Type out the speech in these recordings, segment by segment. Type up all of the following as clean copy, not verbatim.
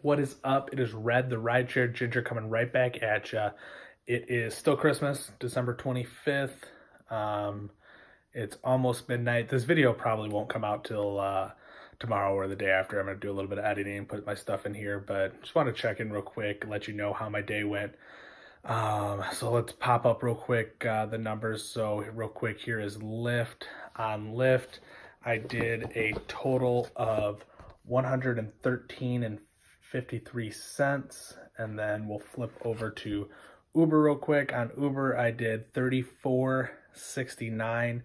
What is up? It is Red, the rideshare ginger, coming right back at ya. It is still Christmas, December 25th. Um, it's almost midnight. This video probably won't come out till tomorrow or the day after. I'm going to do a little bit of editing, put my stuff in here, but just want to check in real quick, let you know how my day went. So let's pop up real quick the numbers. So real quick, here is Lyft. On Lyft, I did a total of 113 and 53 cents, and then we'll flip over to Uber real quick. On Uber, I did 34.69,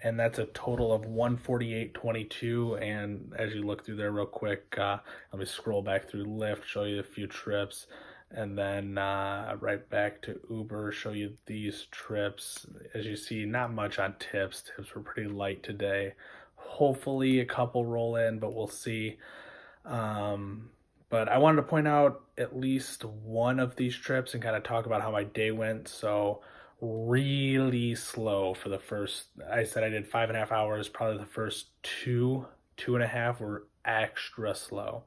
and that's a total of 148.22. And as you look through there real quick, let me scroll back through Lyft, show you a few trips, and then right back to Uber, show you these trips. As you see, not much on tips. Tips were pretty light today. Hopefully a couple roll in, but we'll see. But I wanted to point out at least one of these trips and kind of talk about how my day went. So really slow for the first, I said I did 5.5 hours. Probably the first two and a half were extra slow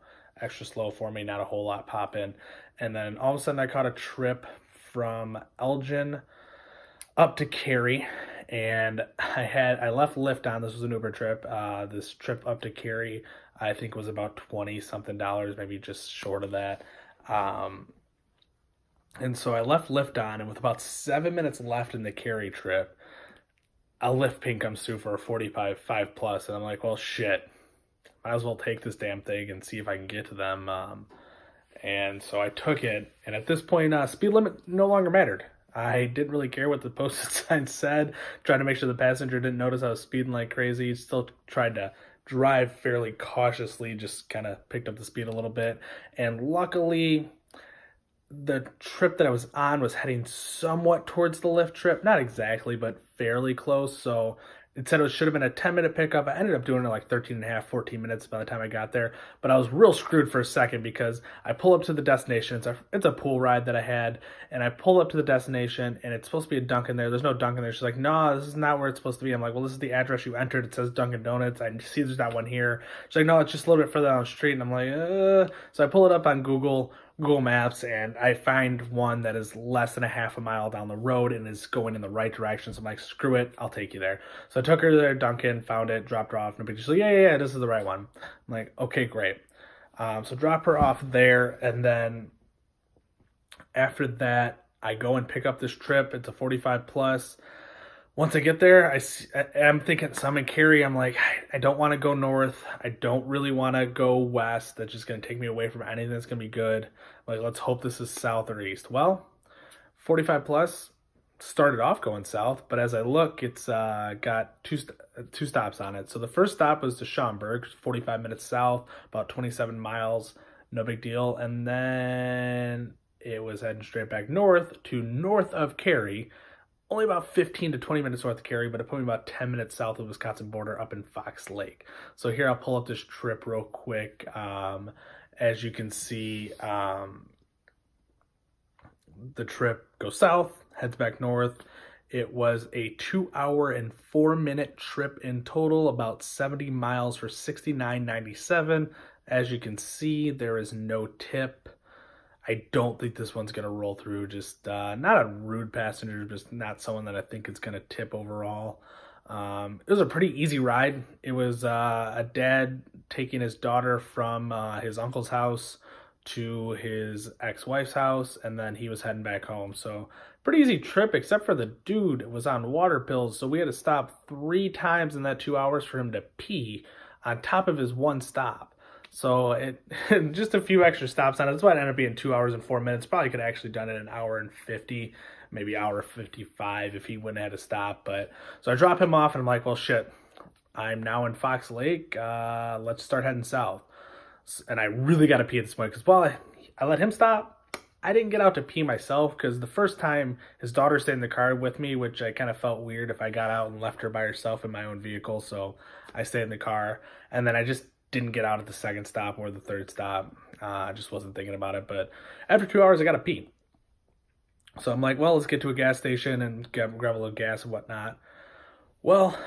for me, not a whole lot popping. And then all of a sudden I caught a trip from Elgin up to Cary, and I left Lyft on. This was an Uber trip. This trip up to Cary, I think, was about 20 something dollars, maybe just short of that. And so I left Lyft on, and with about 7 minutes left in the Cary trip, a Lyft ping comes through for a 45 plus, and I'm like, well, shit, might as well take this damn thing and see if I can get to them. And so I took it, and at this point, speed limit no longer mattered. I didn't really care what the posted sign said, trying to make sure the passenger didn't notice I was speeding like crazy. Still tried to drive fairly cautiously, just kind of picked up the speed a little bit. And luckily, the trip that I was on was heading somewhat towards the Lyft trip. Not exactly, but fairly close. So it said it should have been a 10-minute pickup. I ended up doing it like 13 and a half, 14 minutes by the time I got there. But I was real screwed for a second because I pull up to the destination. It's a pool ride that I had. And I pull up to the destination, and it's supposed to be a Dunkin' there. There's no Dunkin' there. She's like, no, this is not where it's supposed to be. I'm like, well, this is the address you entered. It says Dunkin' Donuts. I see there's not one here. She's like, no, it's just a little bit further down the street. And I'm like, So I pull it up on Google Maps, and I find one that is less than a half a mile down the road and is going in the right direction. So I'm like, screw it, I'll take you there. So I took her there, Dunkin', found it, dropped her off, and she's like, yeah, this is the right one. I'm like, okay, great. So drop her off there, and then after that, I go and pick up this trip. It's a 45 plus. Once I get there, I'm thinking, so I'm in Cary. I'm like, I don't want to go north. I don't really want to go west. That's just going to take me away from anything that's going to be good. Like, let's hope this is south or east. Well, 45 plus started off going south, but as I look, it's got two stops on it. So the first stop was to Schaumburg, 45 minutes south, about 27 miles, no big deal. And then it was heading straight back north of Cary, only about 15 to 20 minutes north of Cary, but it put me about 10 minutes south of the Wisconsin border up in Fox Lake. So here I'll pull up this trip real quick. As you can see, the trip goes south, heads back north. It was a 2 hour and 4 minute trip in total, about 70 miles for $69.97. As you can see, there is no tip. I don't think this one's going to roll through. Just not a rude passenger, just not someone that I think is going to tip overall. It was a pretty easy ride. It was a dad taking his daughter from his uncle's house to his ex-wife's house, and then he was heading back home. So pretty easy trip, except for the dude was on water pills, so we had to stop 3 times in that 2 hours for him to pee on top of his one stop. So it just a few extra stops on it. That's why it ended up being 2 hours and 4 minutes. Probably could have actually done it in an hour and 50, maybe hour 55 if he wouldn't have had to stop. But so I drop him off, and I'm like, well, shit, I'm now in Fox Lake. Let's start heading south. And I really got to pee at this point because while I let him stop, I didn't get out to pee myself because the first time his daughter stayed in the car with me, which I kind of felt weird if I got out and left her by herself in my own vehicle. So I stayed in the car, and then I just didn't get out at the second stop or the third stop. I just wasn't thinking about it. But after 2 hours, I got to pee. So I'm like, well, let's get to a gas station and grab a little gas and whatnot. Well,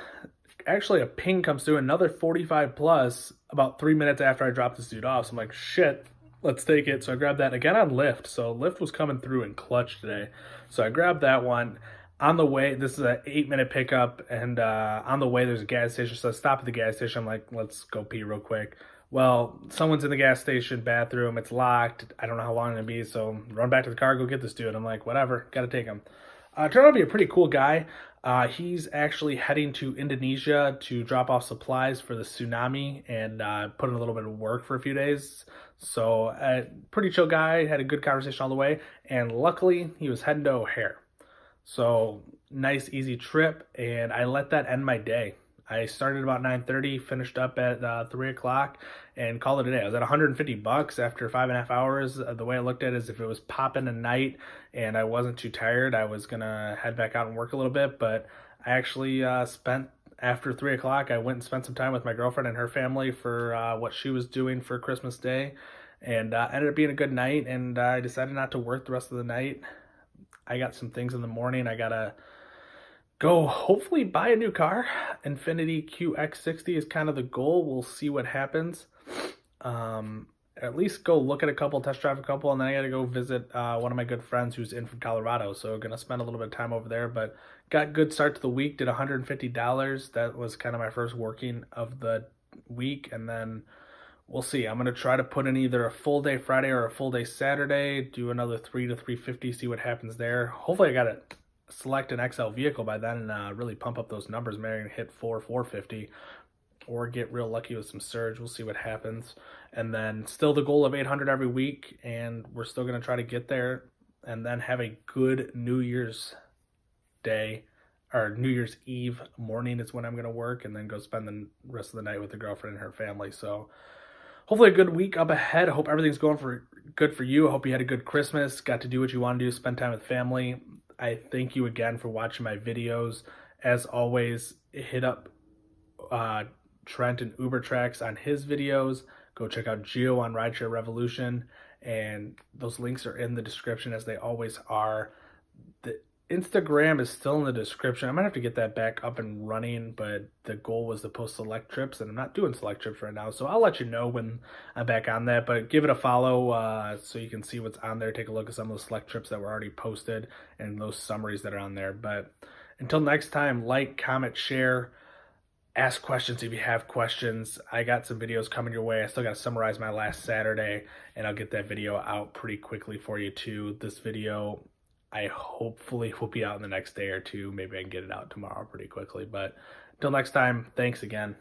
actually a ping comes through, another 45 plus, about 3 minutes after I dropped this dude off. So I'm like, shit, let's take it. So I grabbed that again on Lyft. So Lyft was coming through in clutch today. So I grabbed that one. On the way, this is an 8-minute pickup, and on the way there's a gas station. So I stop at the gas station. I'm like, let's go pee real quick. Well, someone's in the gas station bathroom. It's locked. I don't know how long it'll be. So run back to the car, go get this dude. I'm like, whatever, gotta take him. Turned out to be a pretty cool guy. He's actually heading to Indonesia to drop off supplies for the tsunami and put in a little bit of work for a few days. So, pretty chill guy, had a good conversation all the way, and luckily he was heading to O'Hare. So, nice, easy trip, and I let that end my day. I started about 9:30, finished up at 3 o'clock, and called it a day. I was at 150 bucks after 5.5 hours. The way I looked at it is if it was popping a night and I wasn't too tired, I was gonna head back out and work a little bit. But I actually spent after 3 o'clock. I went and spent some time with my girlfriend and her family for what she was doing for Christmas Day, and ended up being a good night. And I decided not to work the rest of the night. I got some things in the morning. I gotta go hopefully buy a new car. Infiniti QX60 is kind of the goal. We'll see what happens. At least go look at a couple, test drive a couple, and then I got to go visit one of my good friends who's in from Colorado. So going to spend a little bit of time over there, but got good start to the week. Did $150. That was kind of my first working of the week, and then we'll see. I'm going to try to put in either a full day Friday or a full day Saturday, do another 3 to 350, see what happens there. Hopefully I got it select an XL vehicle by then and really pump up those numbers, maybe hit 450 or get real lucky with some surge. We'll see what happens. And then still the goal of 800 every week, and we're still going to try to get there and then have a good New Year's Day or New Year's Eve morning is when I'm going to work, and then go spend the rest of the night with the girlfriend and her family. So hopefully a good week up ahead. I hope everything's going good for you. I hope you had a good Christmas, got to do what you want to do, spend time with family. I thank you again for watching my videos. As always, hit up Trent and Uber Tracks on his videos. Go check out Gio on Rideshare Revolution, and those links are in the description as they always are. The Instagram is still in the description. I might have to get that back up and running, but the goal was to post select trips, and I'm not doing select trips right now, so I'll let you know when I'm back on that. But give it a follow so you can see what's on there. Take a look at some of those select trips that were already posted and those summaries that are on there. But until next time, like, comment, share, ask questions if you have questions. I got some videos coming your way. I still got to summarize my last Saturday, and I'll get that video out pretty quickly for you too. This video, I hopefully will be out in the next day or two. Maybe I can get it out tomorrow pretty quickly. But until next time, thanks again.